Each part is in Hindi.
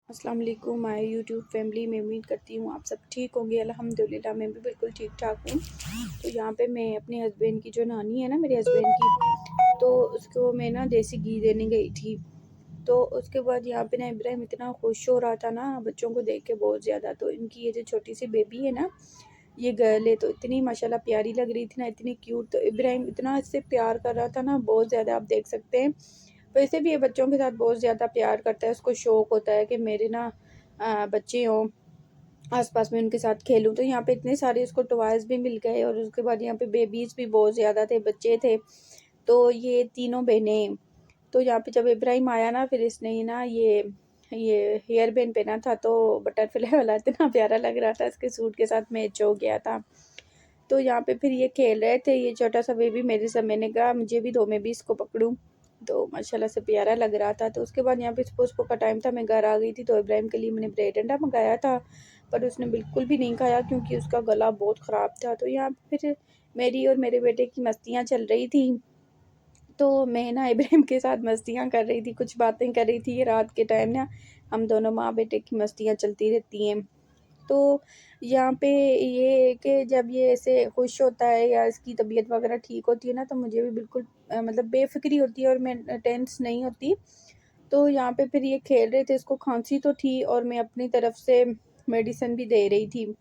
अस्सलाम वालेकुम माय यूट्यूब फैमिली। मैं उम्मीद करती हूँ आप सब ठीक होंगे। अल्हम्दुलिल्लाह मैं भी बिल्कुल ठीक ठाक हूँ। तो यहाँ पे मैं अपने हस्बैंड की जो नानी है ना, मेरे हस्बैंड की, तो उसको मैं ना देसी घी देने गई थी। तो उसके बाद यहाँ पे ना इब्राहिम इतना खुश हो रहा था ना बच्चों को देख के बहुत ज़्यादा। तो इनकी ये जो छोटी सी बेबी है ना, ये गर्ल है, तो इतनी माशाल्लाह प्यारी लग रही थी ना, इतनी क्यूट। तो इब्राहिम इतना इससे प्यार कर रहा था ना, बहुत ज़्यादा, आप देख सकते हैं। वैसे भी ये बच्चों के साथ बहुत ज़्यादा प्यार करता है, उसको शौक़ होता है कि मेरे ना बच्चे हों, आस-पास में उनके साथ खेलूँ। तो यहाँ पे इतने सारे उसको टॉयज़ भी मिल गए और उसके बाद यहाँ पे बेबीज़ भी बहुत ज़्यादा थे, बच्चे थे। तो ये तीनों बहनें, तो यहाँ पे जब इब्राहिम आया ना, फिर इसने ही ना ये हेयर बैंड पहना था, तो बटरफ्लाई वाला इतना प्यारा लग रहा था, इसके सूट के साथ मैच हो गया था। तो यहाँ पे फिर ये खेल रहे थे, ये छोटा सा बेबी मेरे से, मैंने कहा मुझे भी दो, मैं भी इसको पकड़ूँ। तो माशाल्लाह से प्यारा लग रहा था। तो उसके बाद यहाँ पे सुबह का टाइम था, मैं घर आ गई थी। तो इब्राहिम के लिए मैंने ब्रेड अंडा मंगाया था, पर उसने बिल्कुल भी नहीं खाया क्योंकि उसका गला बहुत ख़राब था। तो यहाँ पे फिर मेरी और मेरे बेटे की मस्तियाँ चल रही थी। तो मैं ना इब्राहिम के साथ मस्तियाँ कर रही थी, कुछ बातें कर रही थी। ये रात के टाइम ना हम दोनों माँ बेटे की मस्तियाँ चलती रहती हैं। तो यहाँ पे ये है कि जब ये ऐसे खुश होता है या इसकी तबीयत वगैरह ठीक होती है ना, तो मुझे भी बिल्कुल मतलब बेफ़िक्री होती है और मैं टेंस नहीं होती। तो यहाँ पे फिर ये खेल रहे थे, इसको खांसी तो थी और मैं अपनी तरफ से मेडिसिन भी दे रही थी।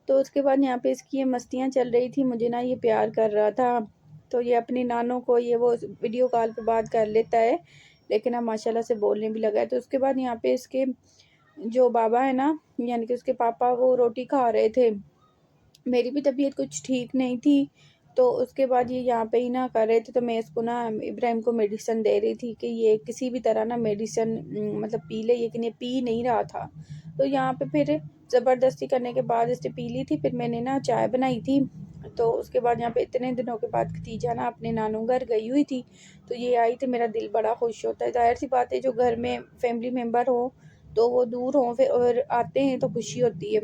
तो उसके बाद यहाँ पे इसकी ये मस्तियाँ चल रही थी, मुझे ना ये प्यार कर रहा था। तो ये अपनी नानों को ये वो वीडियो कॉल पे बात कर लेता है, लेकिन अब माशाल्लाह से बोलने भी लगा है। तो उसके बाद यहाँ पे इसके जो बाबा है ना, यानी कि उसके पापा, वो रोटी खा रहे थे। मेरी भी तबीयत कुछ ठीक नहीं थी, तो उसके बाद ये यहाँ पे ही ना कर रहे थे। तो मैं इसको ना इब्राहिम को मेडिसिन दे रही थी कि ये किसी भी तरह ना मेडिसिन मतलब पी ले, लेकिन ये पी नहीं रहा था। तो यहाँ पे फिर ज़बरदस्ती करने के बाद इसने पी ली थी। फिर मैंने ना चाय बनाई थी। तो उसके बाद यहाँ पे इतने दिनों के बाद खतीजा ना अपने नानू घर गई हुई थी, तो ये आई थी। मेरा दिल बड़ा खुश होता है, ज़ाहिर सी बात है, जो घर में फैमिली मेम्बर हो तो वो दूर हों फिर और आते हैं तो खुशी होती है।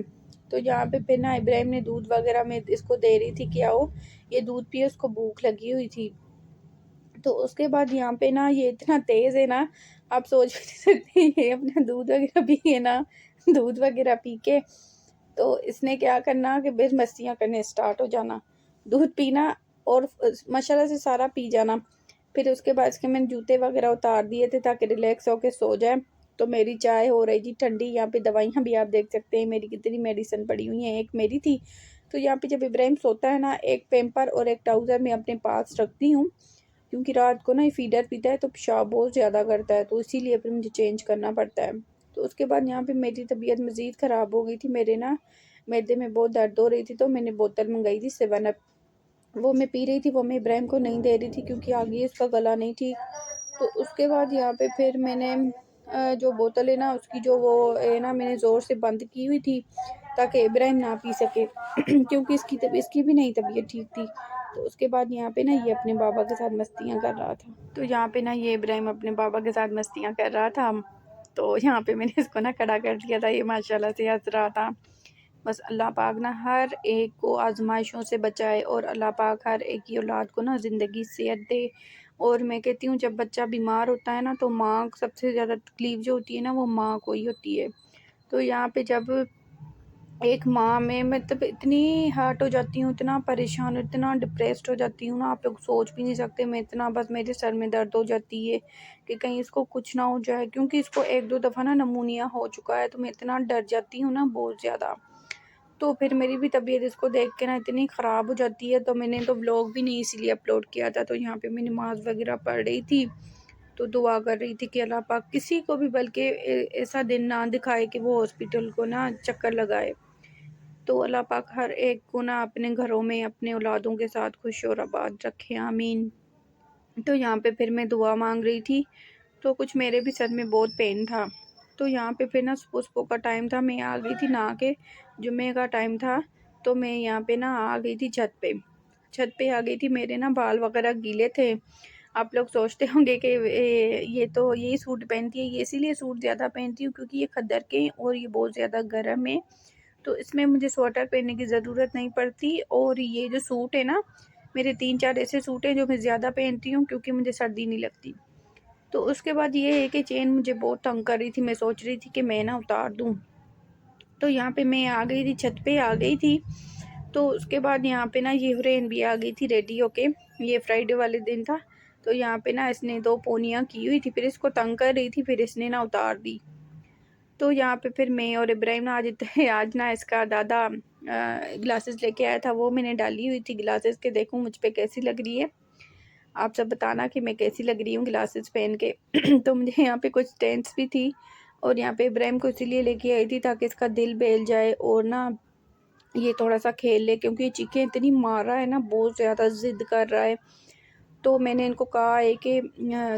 तो यहाँ पे फिर ना इब्राहिम ने दूध वगैरह में इसको दे रही थी कि आओ ये दूध पिए, उसको भूख लगी हुई थी। तो उसके बाद यहाँ पे ना ये इतना तेज़ है ना, आप सोच भी नहीं सकते। ये अपना दूध वगैरह पी के ना, दूध वगैरह पी के तो इसने क्या करना कि बस मस्तियाँ करने स्टार्ट हो जाना, दूध पीना और माशाल्लाह से सारा पी जाना। फिर उसके बाद इसके मैंने जूते वगैरह उतार दिए थे ताकि रिलैक्स होके सो जाए। तो मेरी चाय हो रही थी ठंडी, यहाँ पे दवाइयाँ भी आप देख सकते हैं, मेरी कितनी मेडिसिन पड़ी हुई हैं, एक मेरी थी। तो यहाँ पे जब इब्राहिम सोता है ना, एक पैम्पर और एक ट्राउज़र मैं अपने पास रखती हूँ, क्योंकि रात को ना ये फीडर पीता है तो पेशाब बहुत ज़्यादा करता है, तो इसीलिए फिर मुझे चेंज करना पड़ता है। तो उसके बाद यहाँ पे मेरी तबीयत मज़ीद ख़राब हो गई थी, मेरे ना मैदे में बहुत दर्द हो रही थी। तो मैंने बोतल मंगाई थी 7 अप, वो मैं पी रही थी, वो मैं इब्राहिम को नहीं दे रही थी क्योंकि आगे उसका गला नहीं ठीक। तो उसके बाद यहाँ पे फिर मैंने जो बोतल है ना, उसकी जो वो है ना, मैंने ज़ोर से बंद की हुई थी ताकि इब्राहिम ना पी सके क्योंकि इसकी भी नहीं तबीयत ठीक थी। तो उसके बाद यहाँ पे ना ये अपने बाबा के साथ मस्तियाँ कर रहा था। तो यहाँ पे ना ये इब्राहिम अपने बाबा के साथ मस्तियाँ कर रहा था। तो यहाँ पे मैंने इसको ना खड़ा कर दिया था, ये माशाल्लाह से हँस रहा था। बस अल्लाह पाक ना हर एक को आजमाइशों से बचाए और अल्लाह पाक हर एक की औलाद को ना ज़िंदगी सेहत दे। और मैं कहती हूँ, जब बच्चा बीमार होता है ना, तो माँ को सबसे ज़्यादा तकलीफ़ जो होती है ना, वो माँ को ही होती है। तो यहाँ पे जब एक माँ में मतलब इतनी हर्ट हो जाती हूँ, इतना परेशान, इतना डिप्रेस्ड हो जाती हूँ ना, आप लोग सोच भी नहीं सकते। मैं इतना, बस मेरे सर में दर्द हो जाती है कि कहीं इसको कुछ ना हो जाए, क्योंकि इसको 1-2 दफ़ा ना नमूनिया हो चुका है। तो मैं इतना डर जाती हूँ ना, बहुत ज़्यादा। तो फिर मेरी भी तबीयत इसको देख के ना इतनी ख़राब हो जाती है। तो मैंने तो व्लॉग भी नहीं इसीलिए अपलोड किया था। तो यहाँ पे मैं नमाज़ वगैरह पढ़ रही थी, तो दुआ कर रही थी कि अल्लाह पाक किसी को भी बल्कि ऐसा दिन ना दिखाए कि वो हॉस्पिटल को ना चक्कर लगाए। तो अल्लाह पाक हर एक को ना अपने घरों में अपने औलादों के साथ खुश और आबाद रखे, आमीन। तो यहाँ पे फिर मैं दुआ मांग रही थी, तो कुछ मेरे भी सर में बहुत पेन था। तो यहाँ पे फिर ना सुबह का टाइम था, मैं आ गई थी नहा के, जुम्मे का टाइम था। तो मैं यहाँ पे ना आ गई थी छत पे आ गई थी। मेरे ना बाल वगैरह गीले थे। आप लोग सोचते होंगे कि ये तो यही सूट पहनती है, ये इसीलिए सूट ज़्यादा पहनती हूँ क्योंकि ये खद्दर के हैं और ये बहुत ज़्यादा गर्म है। तो इसमें मुझे स्वेटर पहनने की ज़रूरत नहीं पड़ती। और ये जो सूट है ना, मेरे 3-4 ऐसे सूट हैं जो मैं ज़्यादा पहनती हूँ क्योंकि मुझे सर्दी नहीं लगती। तो उसके बाद ये है कि चेन मुझे बहुत तंग कर रही थी, मैं सोच रही थी कि मैं ना उतार दूँ। तो यहाँ पे मैं आ गई थी, छत पे आ गई थी। तो उसके बाद यहाँ पे ना ये हुरैन भी आ गई थी रेडी होके, ये फ्राइडे वाले दिन था। तो यहाँ पे ना इसने 2 पोनियाँ की हुई थी, फिर इसको तंग कर रही थी, फिर इसने ना उतार दी। तो यहाँ पे फिर मैं और इब्राहिम ना आज ना इसका दादा ग्लासेस लेके आया था, वो मैंने डाली हुई थी ग्लासेस के, देखूँ मुझ पे कैसी लग रही है। आप सब बताना कि मैं कैसी लग रही हूँ ग्लासेस पहन के। तो मुझे यहाँ पे कुछ टेंस भी थी, और यहाँ पे इब्राहिम को इसीलिए लेके आई थी ताकि इसका दिल बहल जाए और ना ये थोड़ा सा खेल ले, क्योंकि ये चीखें इतनी मार रहा है ना, बहुत ज़्यादा ज़िद कर रहा है। तो मैंने इनको कहा है कि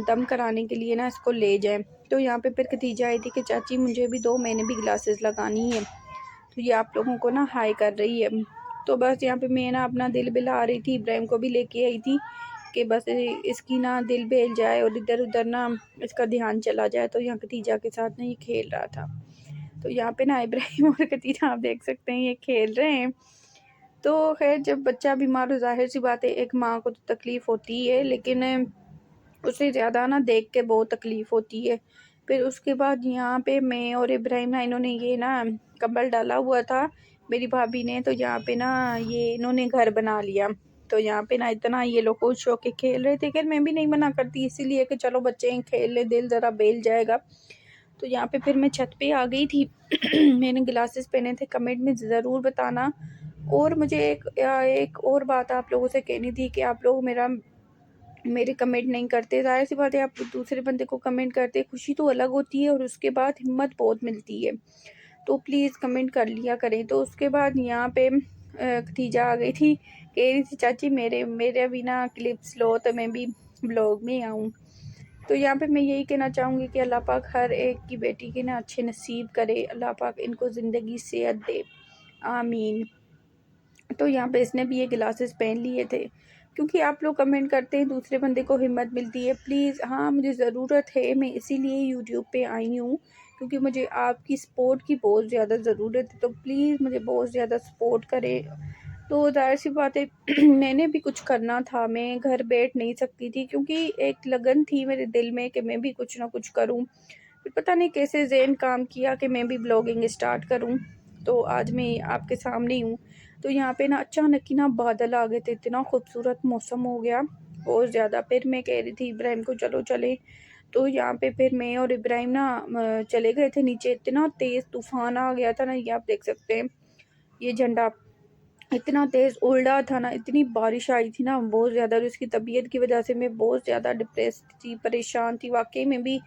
दम कराने के लिए ना इसको ले जाएं। तो यहाँ पे फिर खतीजा आई थी कि चाची मुझे भी दो, मैंने भी ग्लासेस लगानी है। तो ये आप लोगों को ना हाई कर रही है। तो बस यहाँ पे मैं ना अपना दिल बहला रही थी, इब्राहिम को भी लेके आई थी कि बस इसकी ना दिल बहल जाए और इधर उधर ना इसका ध्यान चला जाए। तो यहाँ खतीजा के साथ ना ये खेल रहा था। तो यहाँ पे ना इब्राहिम और खतीजा आप देख सकते हैं ये खेल रहे हैं। तो खैर जब बच्चा बीमार हो, जाहिर सी बात है एक माँ को तो तकलीफ़ होती है, लेकिन उससे ज़्यादा ना देख के बहुत तकलीफ़ होती है। फिर उसके बाद यहाँ पे मैं और इब्राहिम ना, इन्होंने ये ना कंबल डाला हुआ था मेरी भाभी ने, तो यहाँ पे ना ये इन्होंने घर बना लिया। तो यहाँ पे ना इतना ये लोग खुश होके खेल रहे थे कि मैं भी नहीं मना करती, इसीलिए कि चलो बच्चे खेल ले, दिल ज़रा बहल जाएगा। तो यहाँ पे फिर मैं छत पे आ गई थी। मैंने ग्लासेस पहने थे, कमेंट में ज़रूर बताना। और मुझे एक और बात आप लोगों से कहनी थी कि आप लोग मेरे कमेंट नहीं करते। ज़ाहिर सी बात है, आप दूसरे बंदे को कमेंट करते, खुशी तो अलग होती है और उसके बाद हिम्मत बहुत मिलती है। तो प्लीज़ कमेंट कर लिया करें। तो उसके बाद यहाँ पे खतीजा आ गई थी, कह रही थी चाची मेरे भी ना क्लिप्स लो तो मैं भी ब्लॉग में आऊँ। तो यहाँ पे मैं यही कहना चाहूँगी कि अल्लाह पाक हर एक की बेटी के ना अच्छे नसीब करे, अल्लाह पाक इनको ज़िंदगी सेहत दे, आमीन। तो यहाँ पे इसने भी ये ग्लासेस पहन लिए थे, क्योंकि आप लोग कमेंट करते हैं दूसरे बंदे को हिम्मत मिलती है। प्लीज़ हाँ, मुझे ज़रूरत है, मैं इसीलिए यूट्यूब पे आई हूँ, क्योंकि मुझे आपकी सपोर्ट की बहुत ज़्यादा ज़रूरत है। तो प्लीज़ मुझे बहुत ज़्यादा सपोर्ट करें। तो ज़ाहिर सी बात है मैंने भी कुछ करना था, मैं घर बैठ नहीं सकती थी, क्योंकि एक लगन थी मेरे दिल में कि मैं भी कुछ ना कुछ करूँ। फिर पता नहीं कैसे ज़हन काम किया कि मैं भी ब्लॉगिंग स्टार्ट करूँ। तो आज मैं आपके सामने हूँ। तो यहाँ पे ना अचानक ही ना बादल आ गए थे, इतना खूबसूरत मौसम हो गया बहुत ज़्यादा। फिर मैं कह रही थी इब्राहिम को चलो चले। तो यहाँ पे फिर मैं और इब्राहिम ना चले गए थे नीचे, इतना तेज़ तूफ़ान आ गया था ना, ये आप देख सकते हैं। ये झंडा इतना तेज़ उल्टा था ना, इतनी बारिश आई थी ना बहुत ज़्यादा, और उसकी तबीयत की वजह से मैं बहुत ज़्यादा डिप्रेस थी, परेशान थी वाकई में भी।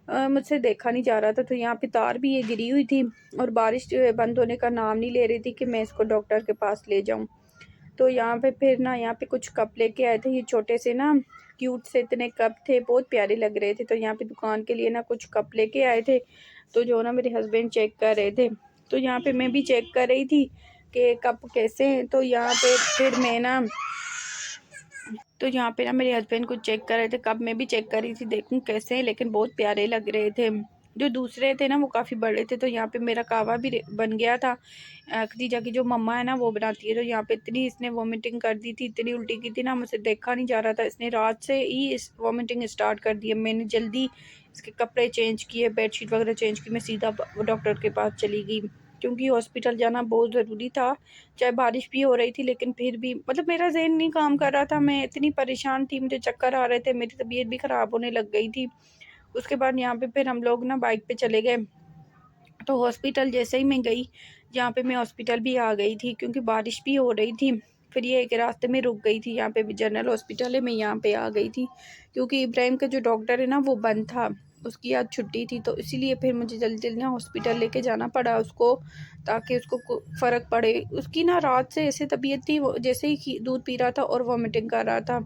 मुझसे देखा नहीं जा रहा था। तो यहाँ पे तार भी ये गिरी हुई थी, और बारिश जो है बंद होने का नाम नहीं ले रही थी कि मैं इसको डॉक्टर के पास ले जाऊँ। तो यहाँ पे फिर ना यहाँ पे कुछ कप लेके आए थे, ये छोटे से ना क्यूट से इतने कप थे, बहुत प्यारे लग रहे थे। तो यहाँ पे दुकान के लिए ना कुछ कप लेके आए थे, तो जो ना मेरे हस्बैंड चेक कर रहे थे। तो यहाँ पे मैं भी चेक कर रही थी कि कप कैसे हैं। तो यहाँ पे फिर मैं ना तो यहाँ पे ना मेरे हस्बैंड कुछ चेक कर रहे थे, कप मैं भी चेक कर रही थी देखूं कैसे हैं, लेकिन बहुत प्यारे लग रहे थे। जो दूसरे थे ना वो काफ़ी बड़े थे। तो यहाँ पे मेरा कहवा भी बन गया था। खदीजा की जो मम्मा है ना वो बनाती है। तो यहाँ पे इतनी इसने वॉमिटिंग कर दी थी, इतनी उल्टी की थी ना, मुझसे देखा नहीं जा रहा था। इसने रात से ही इस वॉमिटिंग स्टार्ट कर दी है। मैंने जल्दी इसके कपड़े चेंज किए, बेडशीट वगैरह चेंज की, मैं सीधा डॉक्टर के पास चली गई, क्योंकि हॉस्पिटल जाना बहुत ज़रूरी था। चाहे बारिश भी हो रही थी, लेकिन फिर भी मतलब मेरा ज़हन नहीं काम कर रहा था, मैं इतनी परेशान थी, मुझे चक्कर आ रहे थे, मेरी तबीयत भी ख़राब होने लग गई थी। उसके बाद यहाँ पे फिर हम लोग ना बाइक पे चले गए। तो हॉस्पिटल जैसे ही मैं गई, यहाँ पे मैं हॉस्पिटल भी आ गई थी, क्योंकि बारिश भी हो रही थी। फिर ये एक रास्ते में रुक गई थी, यहाँ पे भी जनरल हॉस्पिटल है, मैं यहाँ पे आ गई थी, क्योंकि इब्राहिम का जो डॉक्टर है ना वो बंद था, उसकी आज छुट्टी थी। तो इसीलिए फिर मुझे जल्दी जल्दी ना हॉस्पिटल लेके जाना पड़ा उसको, ताकि उसको फ़र्क पड़े। उसकी ना रात से ऐसे तबीयत थी, वो जैसे ही दूध पी रहा था और वॉमिटिंग कर रहा था।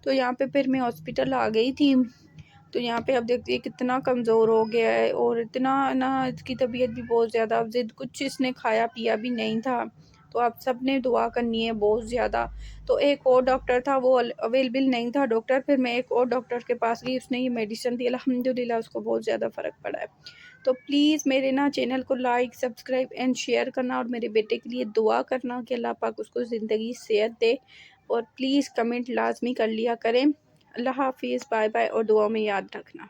तो यहाँ पे फिर मैं हॉस्पिटल आ गई थी। तो यहाँ पे अब देखते हैं कितना कमज़ोर हो गया है, और इतना ना इसकी तबीयत भी बहुत ज़्यादा, अब ज़िद कुछ इसने खाया पिया भी नहीं था। तो आप सब ने दुआ करनी है बहुत ज़्यादा। तो एक और डॉक्टर था, वो अवेलेबल नहीं था डॉक्टर, फिर मैं एक और डॉक्टर के पास गई, उसने ये मेडिसिन दी, अल्हम्दुलिल्लाह उसको बहुत ज़्यादा फ़र्क पड़ा है। तो प्लीज़ मेरे ना चैनल को लाइक सब्सक्राइब एंड शेयर करना, और मेरे बेटे के लिए दुआ करना कि अल्लाह पाक उसको ज़िंदगी सेहत दे। और प्लीज़ कमेंट लाजमी कर लिया करें। अल्लाह हाफ़िज़, बाय बाय और दुआ में याद रखना।